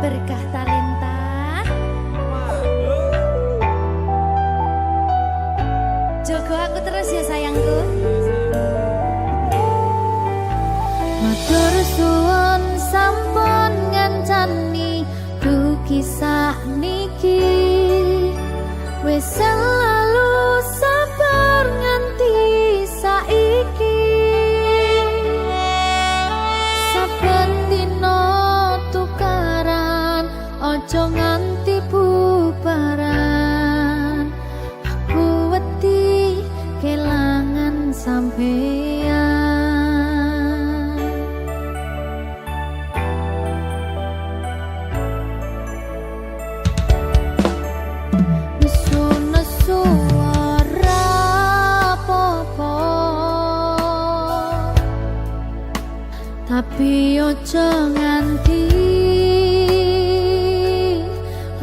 berkah talenta. Jogo aku terus ya sayangku. Matur suwun sampun ngancani kisah niki wis selalu sabar nganti saiki. Saben dina tukaran ojo nganti bubaran. Aku wedi kelangan sampeyan. Tapi ojo nganti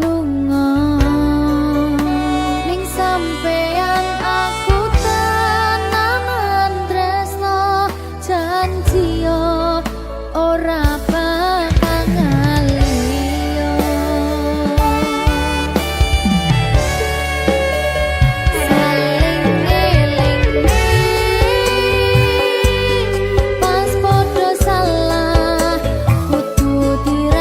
lunga ning sampeyan aku tenanan tresno janji yo ora bakal ngaliyo. Saling ngeling pas podo salah kudu dira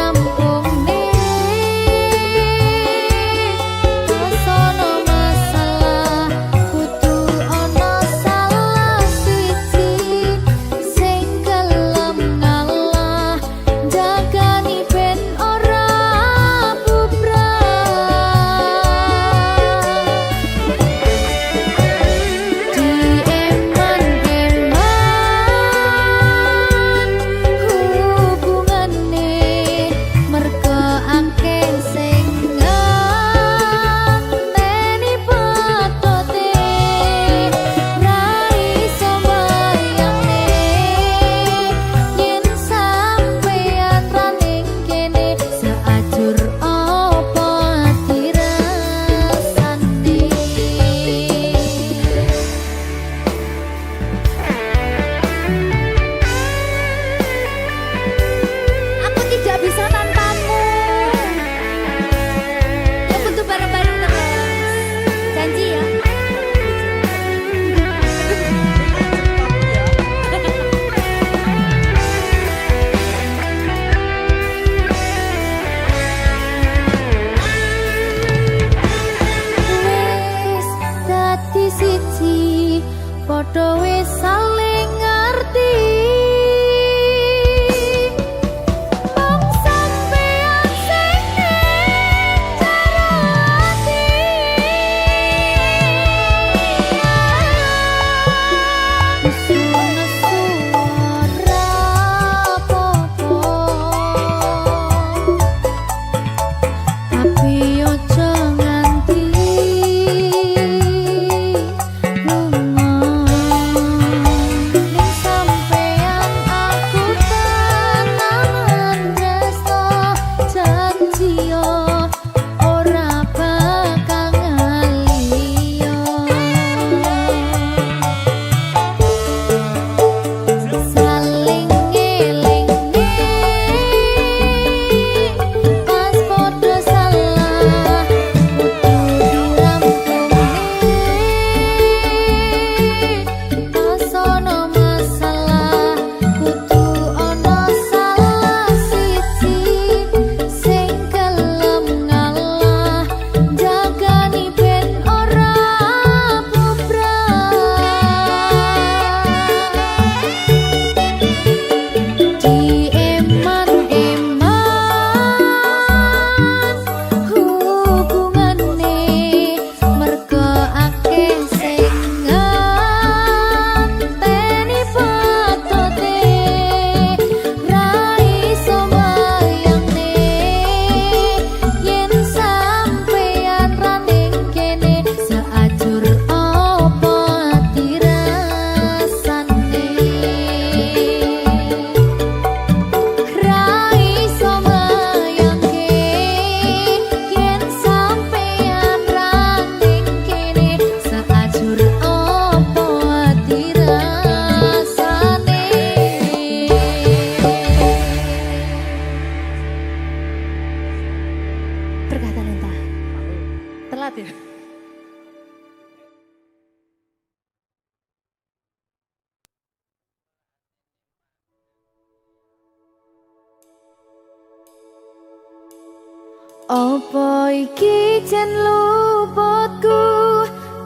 Apa iki jan luputku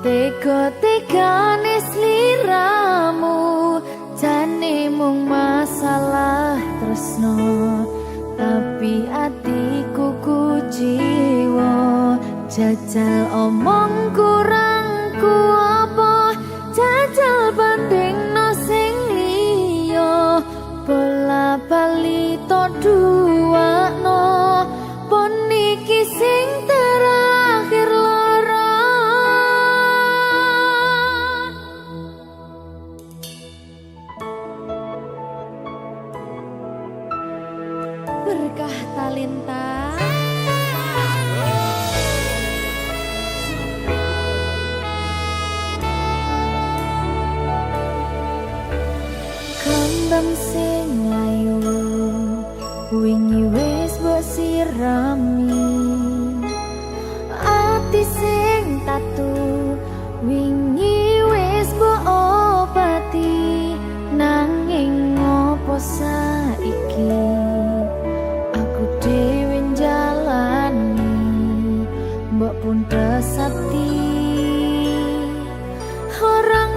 tega-tegane sliramu jane mung masalah tresno tapi atiku kuciwa jajal omong kurangku apa jajal bandingno sing liya bola bali to duwakno pon iki sing terakhir lara berkah talenta kembang sing layu wingi wis mbok sirami ati sing tatu wingi wis mbok obati nanging ngopo saiki aku dhewe njalani mbok pun desati orang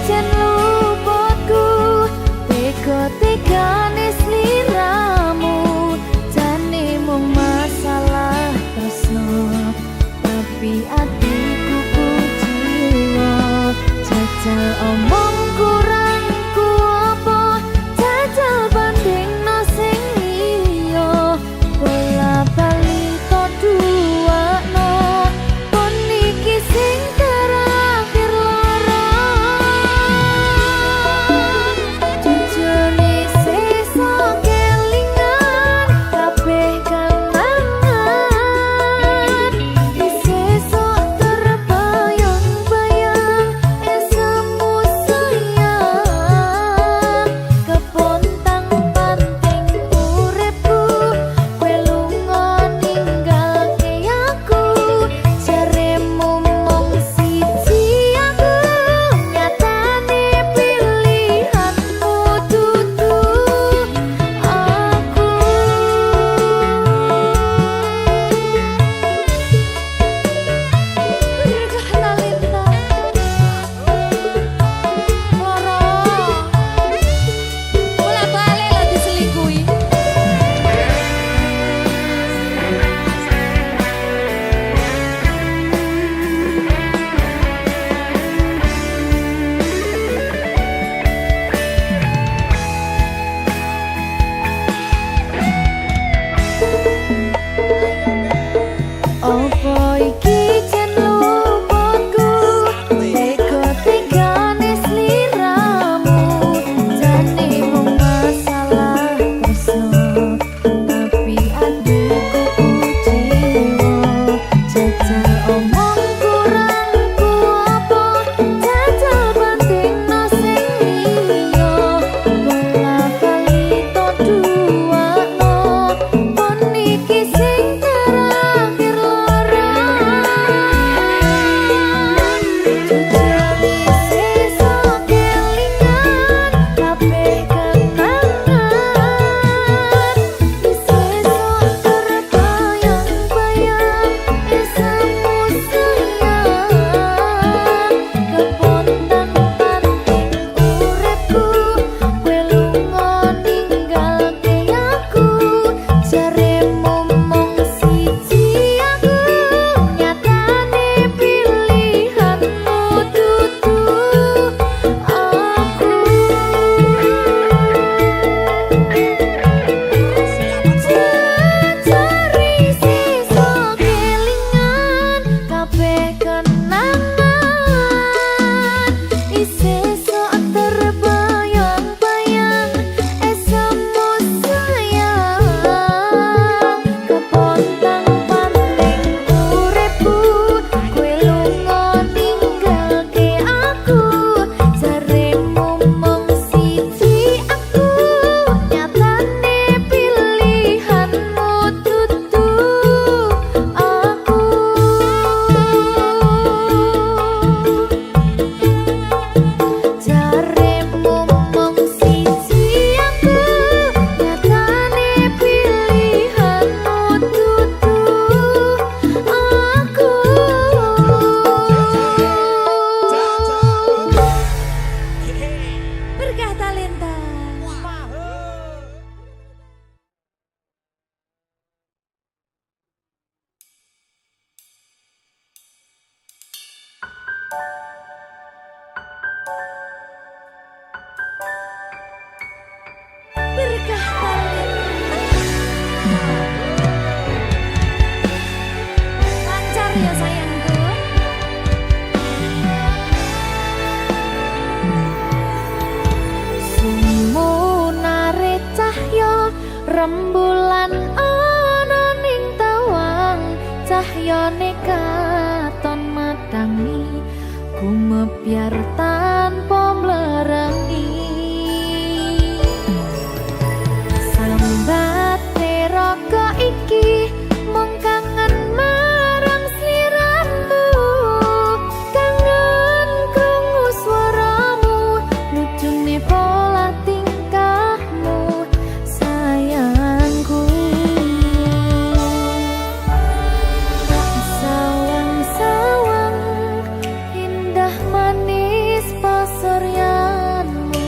jan luputku tega-tegane sliramu jane mung masalah tresno tapi atiku kuciwa jajal omong kurangku apa jajal bandingno sing liya bola bali to duwakno pon iki sing terakhir lara sing terakhir lara cahyane katon matangi gumebyar tanpa mlerengi sambate raga iki mung kangen marang sliramu kangen krungu swaramu lucune pola tingkahmu sayangku sawang-sawang indah manis pasuryanmu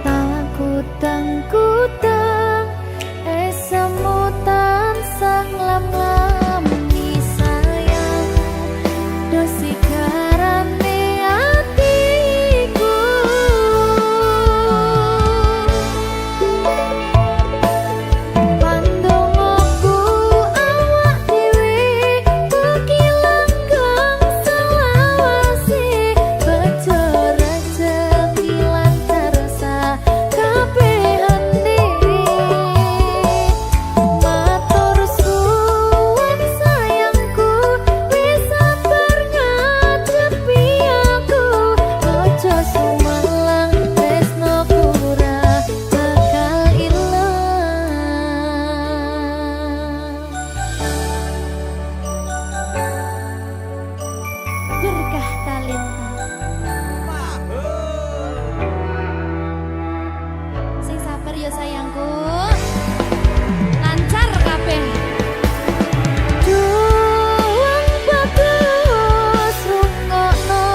tak kutang-kutang esamu tansah nglam-nglami sayang dosi garane atiku pandongoku awak dhewe mugi langgeng selawase bejo rezeki lancar sakabehane matur suwun sayangku wis sabar ngadepi aku ojo sumelang tresnoku ora bakal ilang berkah talenta sing sabar ya sayangku lancar kabeh Juang bagus rungokno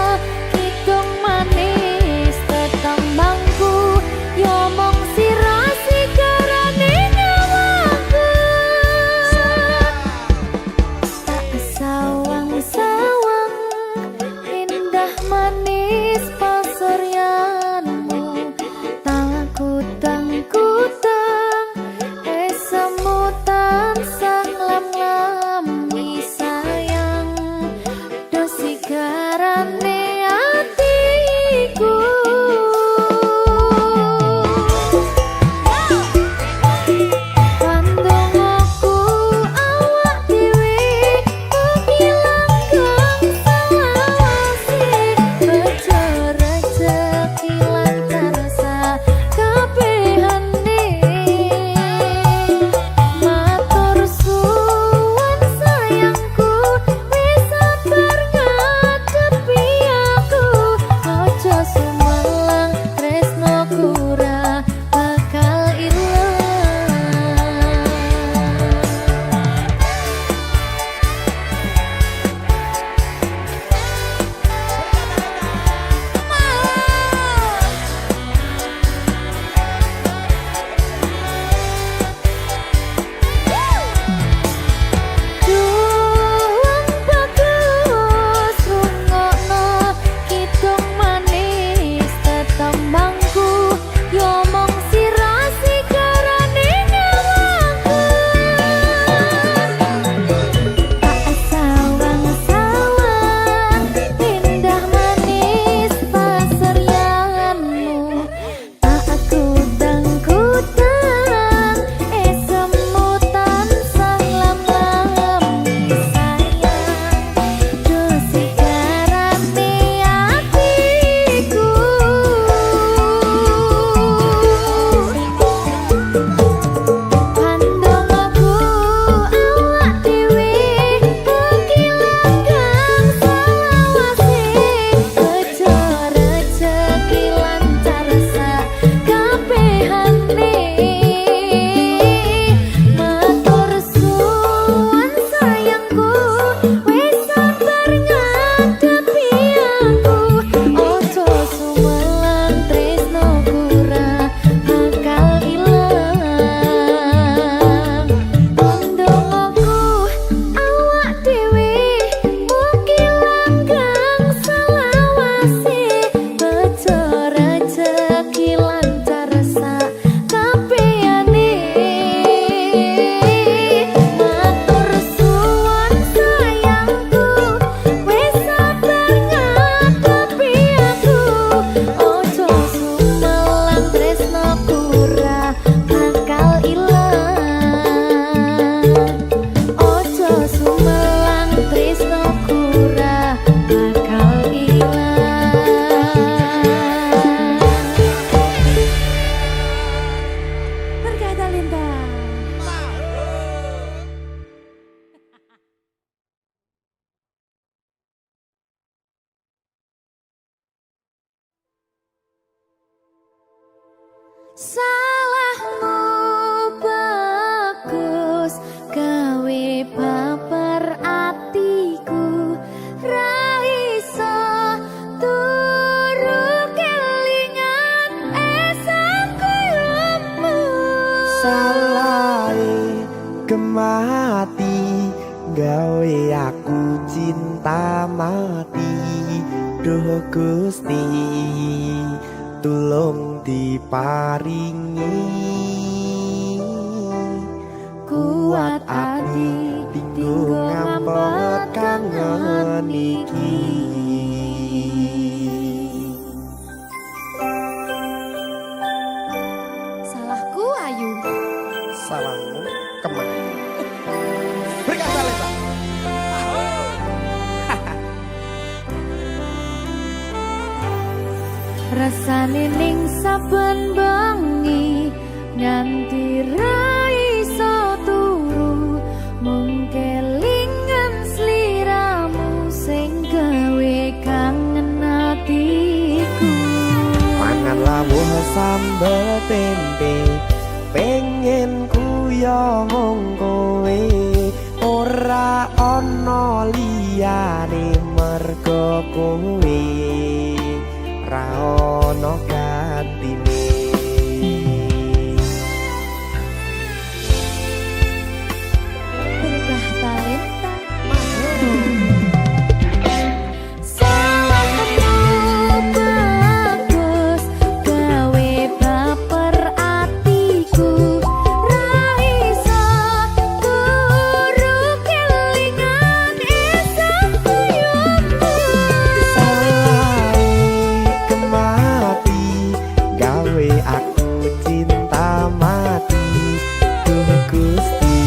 kidung manis tetembangku yo mong sirasi karane nyawaku tak sawang-sawang indah Salahmu bagus gawe baper atiku ra iso turu kelingan esakmu. Salah kemati gawe aku cinta mati. Duh Gusti tulung diparingi kuat ati tinggo ngampet kangen iki. Salahku Ayu. Salahmu kemana? Berkata Lesa. Rasane ning saben bengi nganti ra iso turu mung kelingan sliramu sing gawe kangen atiku. Mangan lawuh sambel tempe pengen kuyo mung kowe ora ana liyane mergo kowe ra ono gantine. Berkah talenta salahmu bagus gawe baper atiku ra iso turu kelingan esakmu. Kemati gawe aku cinta mati. Duh Gusti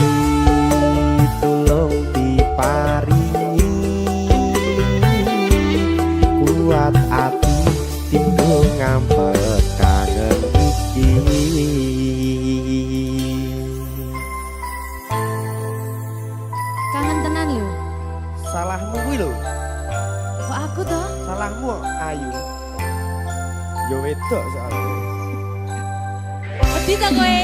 tulung diparingi kuat ati tinggo ngampet kangen iki. Kangen tenan lho. Salahmu kuwi lho. Kok aku toh? Salahmu Ayu. Yo wedok soalnya. Wedi ta kowe?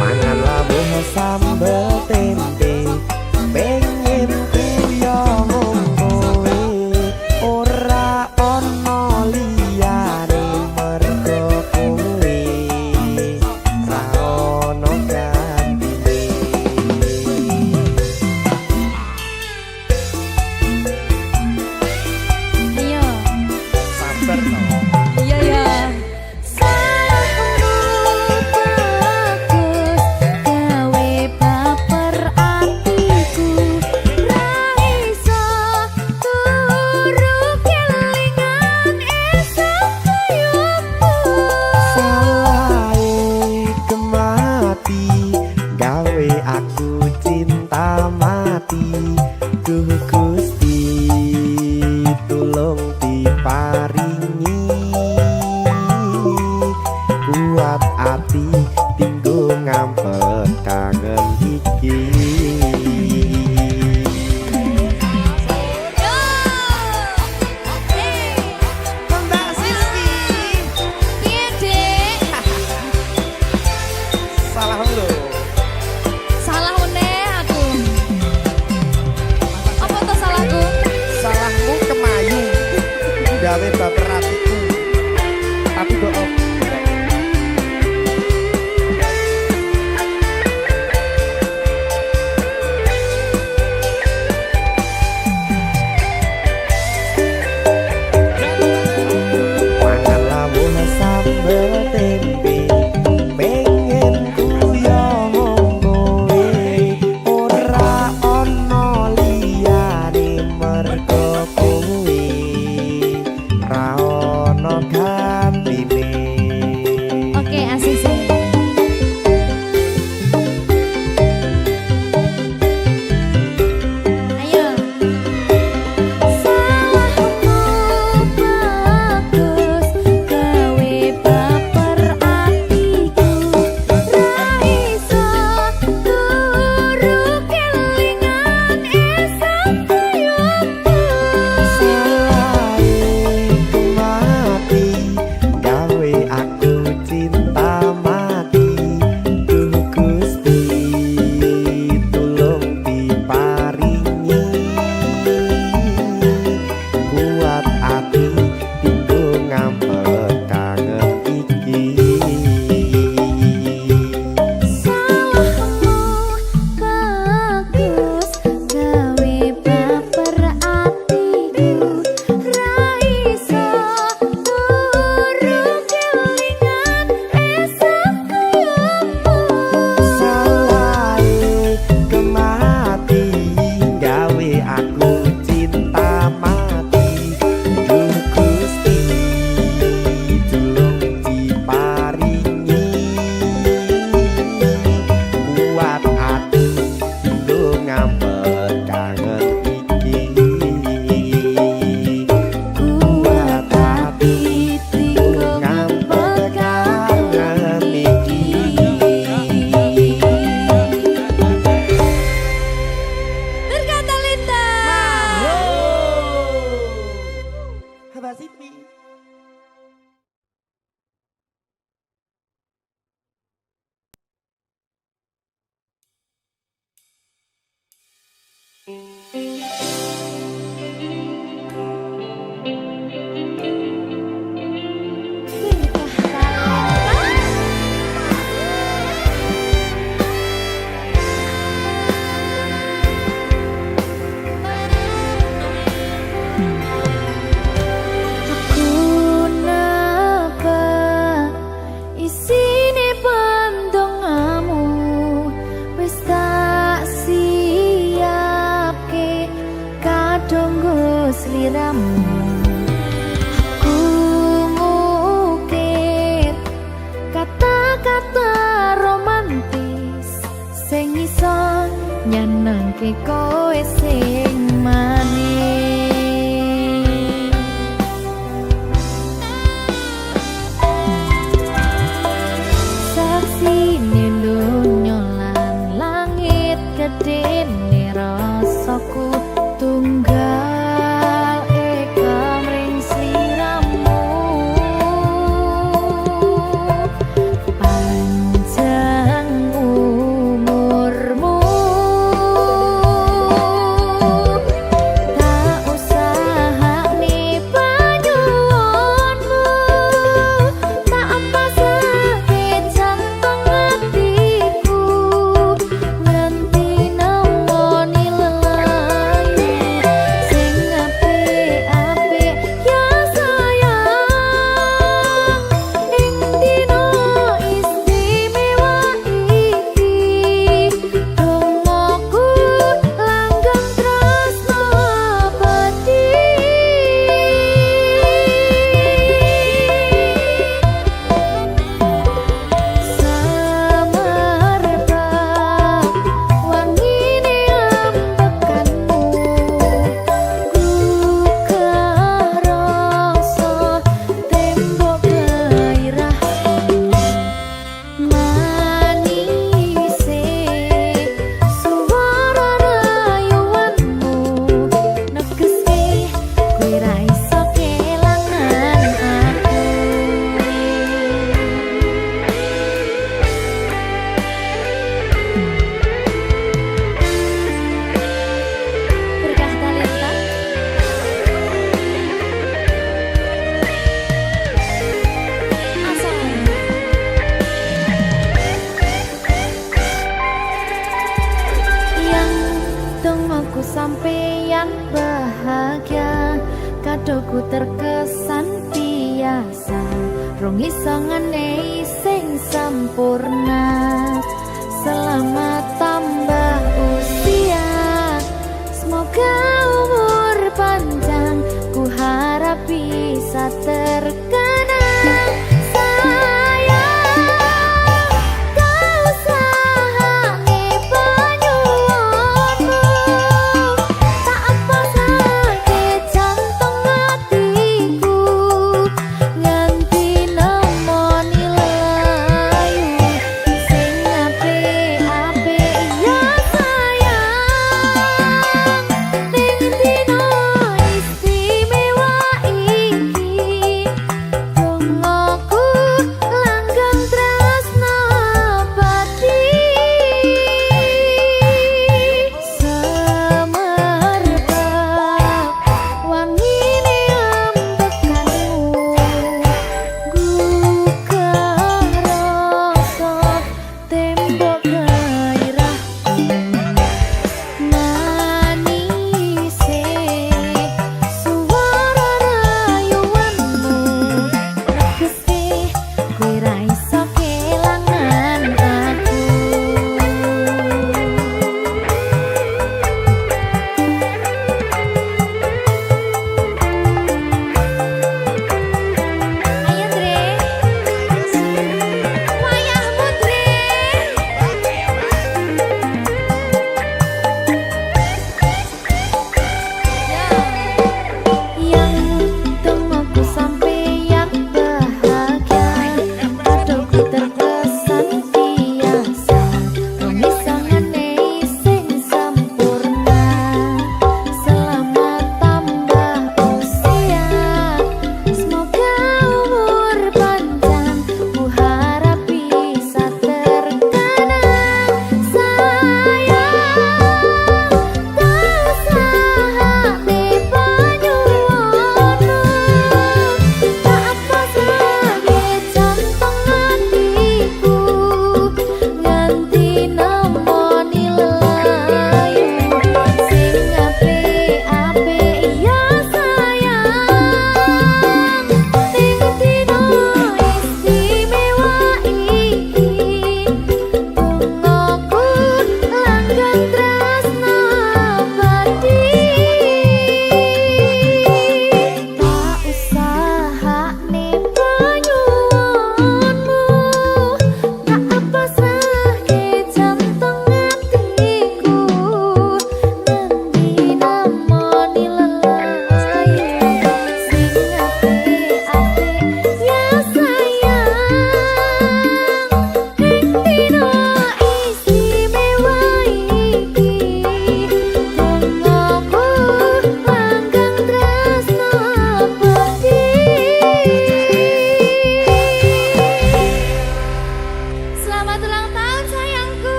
Mangan lawuh sambel tempe pengen kuyo mung kowe ora ana liyane mergo kowe ra ono gantine. Ayo. Sabar to. Iya ya. Salahmu bagus gawe baper atiku ra iso turu kelingan esakmu. Salahe kemati gawe aku cinta mati. Duh Gusti tulung diparingi kuat ati tinggo ngampet kangen iki. Yo. Mbak Siski Piye, Dik? salahmu lho. Salah meneh aku. Apa tuh salahku? Salahmu kemayu gawe baper atiku tapi bohong. Mangan lawuh sambel tempe pengen kuyo Aku ngukir kata-kata romantis sing iso nyenengke kowe sing manis. Saksine donya lan langit gedene rasaku tunggal eka mring sliramu panjang umurmu tak usahane panyuwunmu tak empasake jantung hatiku nganti nemoni lelayu sing apik-apik ya sayang ing dina istimewa iki dongaku langgeng tresno abadi. Samarba wangine ambekanmu gugah rasa tembok gairahmu manise suara rayuanmu negeske kowe ra iso kelangan aku. Berkah talenta asal yang dongaku sampeyan bahagia kadoku terkesan biasa rong iso ngenehi sing sempurna. Selamat tambah usia, semoga umur panjang, ku harap bisa terkenang. Sayang, kau usahane panyuwunmu tak empasake jantung hatiku nganti nemoni lelayu sing apik-apik ya sayang ning dina istimewa iki dongaku langgeng tresno abadi. Samarba wangine ambekanmu gugah rasa tembok gairahmu manise suara rayuanmu negeske kowe ra iso kelangan aku. Ayo Dre, wayahmu Dre.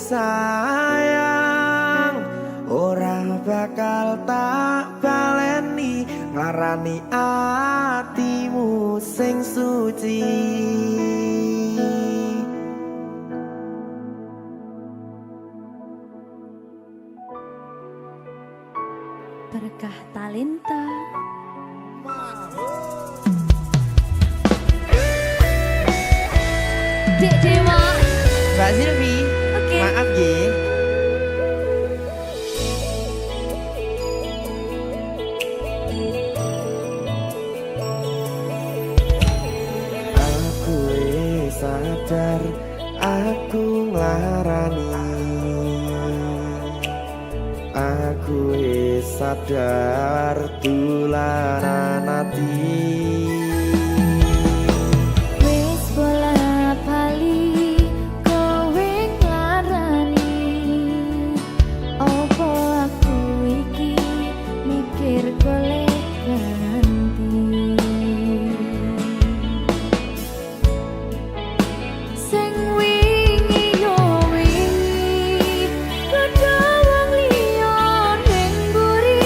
sayang, ora bakal tak baleni nglarani atimu sing suci. Berkah talenta. Dek Dewa. Mbak Silvi, Oke. maaf ye. Aku sadar aku nglarani, aku sadar tularan ati. Wis bola bali kowe nglarani, opo aku iki mikir golek ganti. Sing wingi yo wingi padha wong liya ning mburi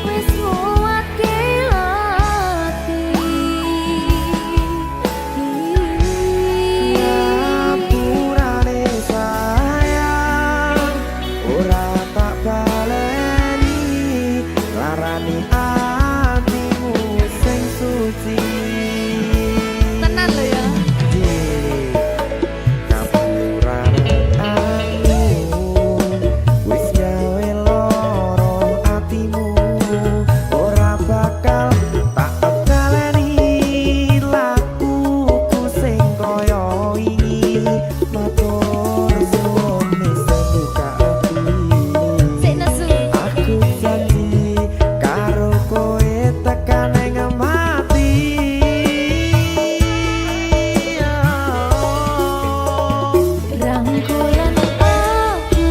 wis nguwatke ati. Ngapurane sayang, ora tak baleni larani atimu sing suci. Tenan lho ya. Ngapurane aku wis gawe loro atimu, ora bakal tak baleni lakuku sing kaya wingi. Matur suwun wis buka ati. Sik nesu. Aku janji karo kowe tekan ing mati. Rangkulan aku,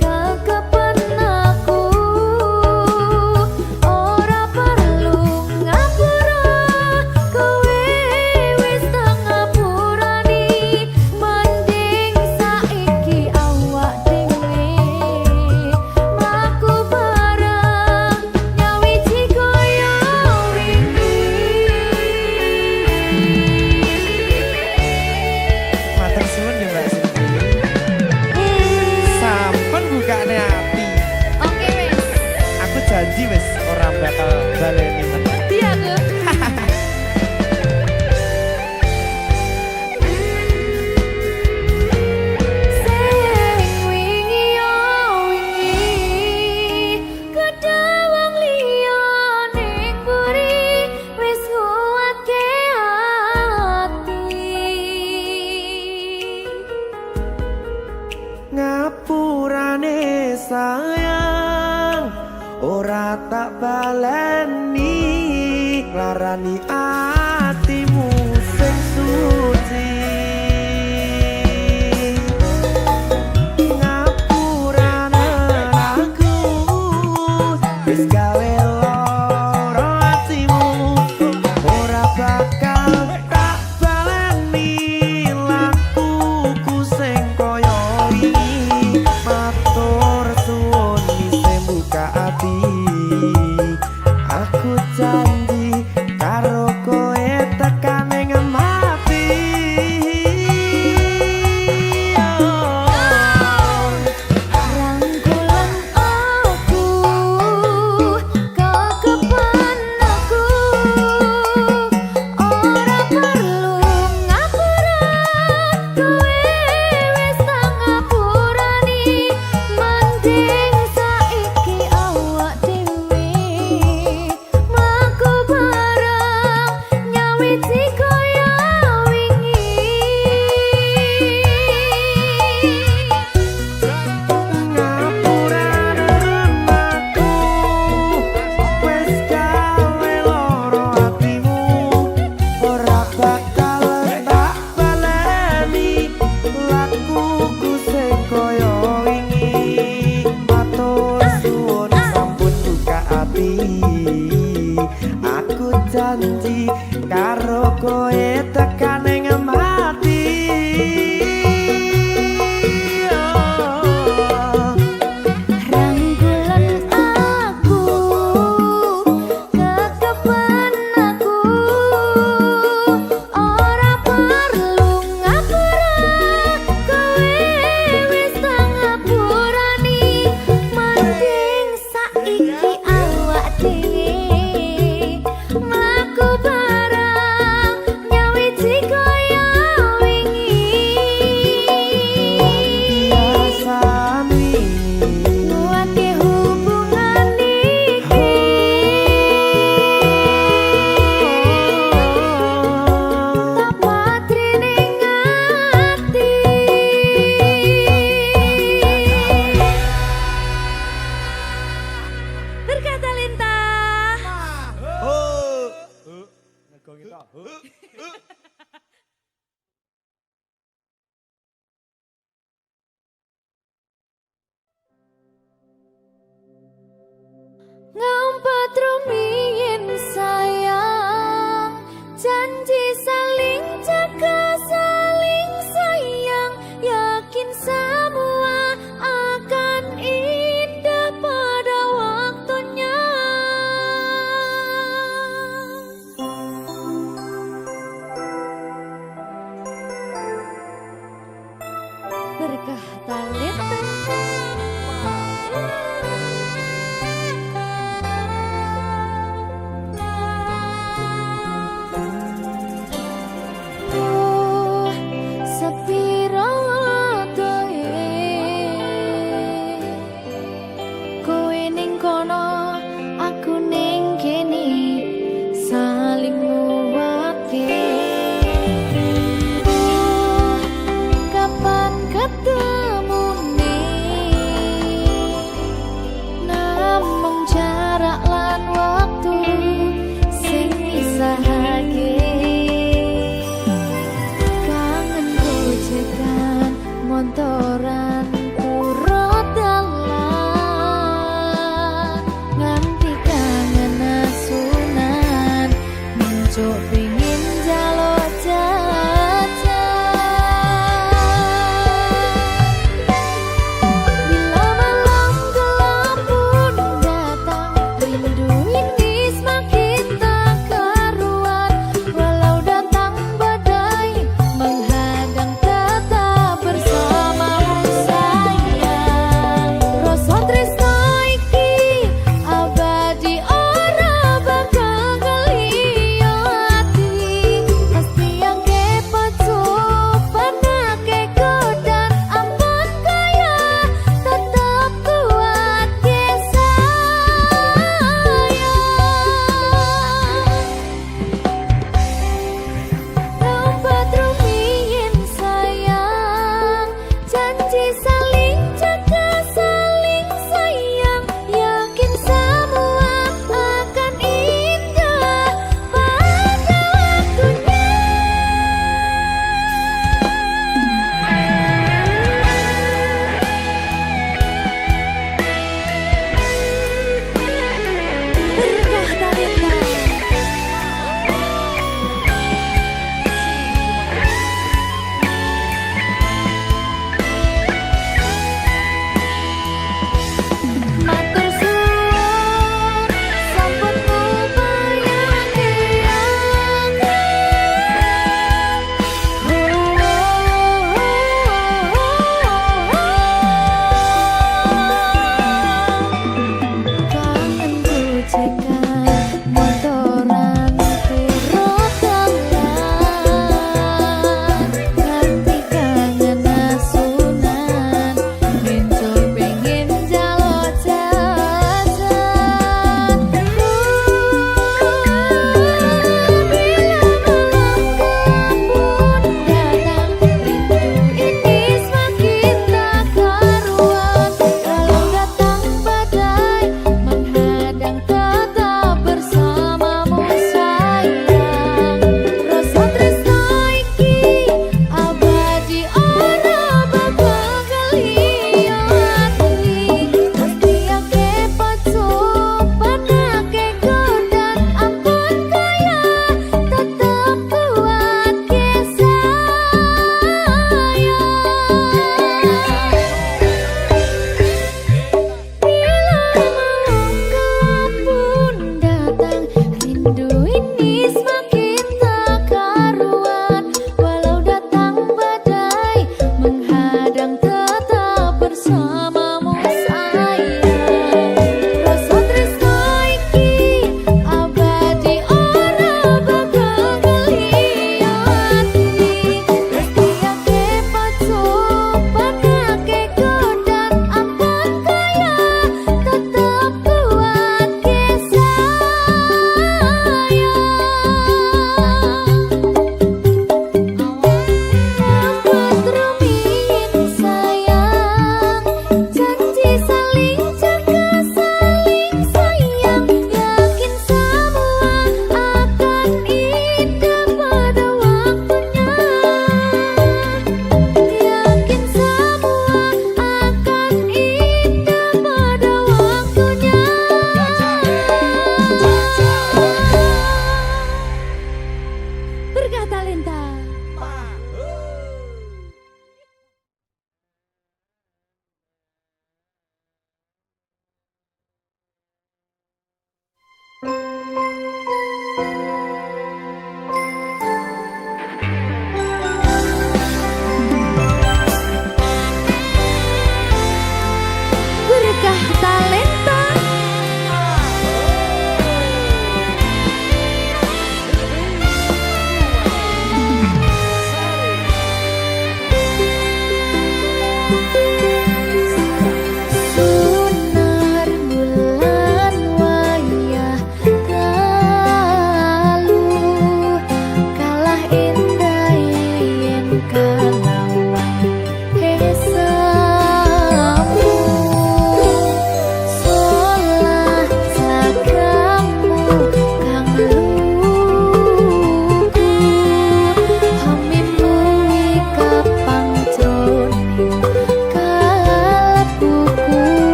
kekepen aku, ora perlu ngapura, kowe wis tak ngapurani, mending saiki awak dhewe mlaku bareng nyawiji kaya Matur suwun ya Mbak Silvi. Sampun bukane ati. Oke wis, Aku janji wis ora bakal baleni meneh. dia aku. Sing wingi yo wingi kadha wong liya ning mburi wis nguwatke ati. Ngapurane sayang, ora tak baleni nglarani atimu sing suci. Ngapurane aku wis gawe loro atimu, ora bakal tak baleni lakuku sing kaya wingi. Matur suwun wis buka ati. Aku janji karo berkah talenta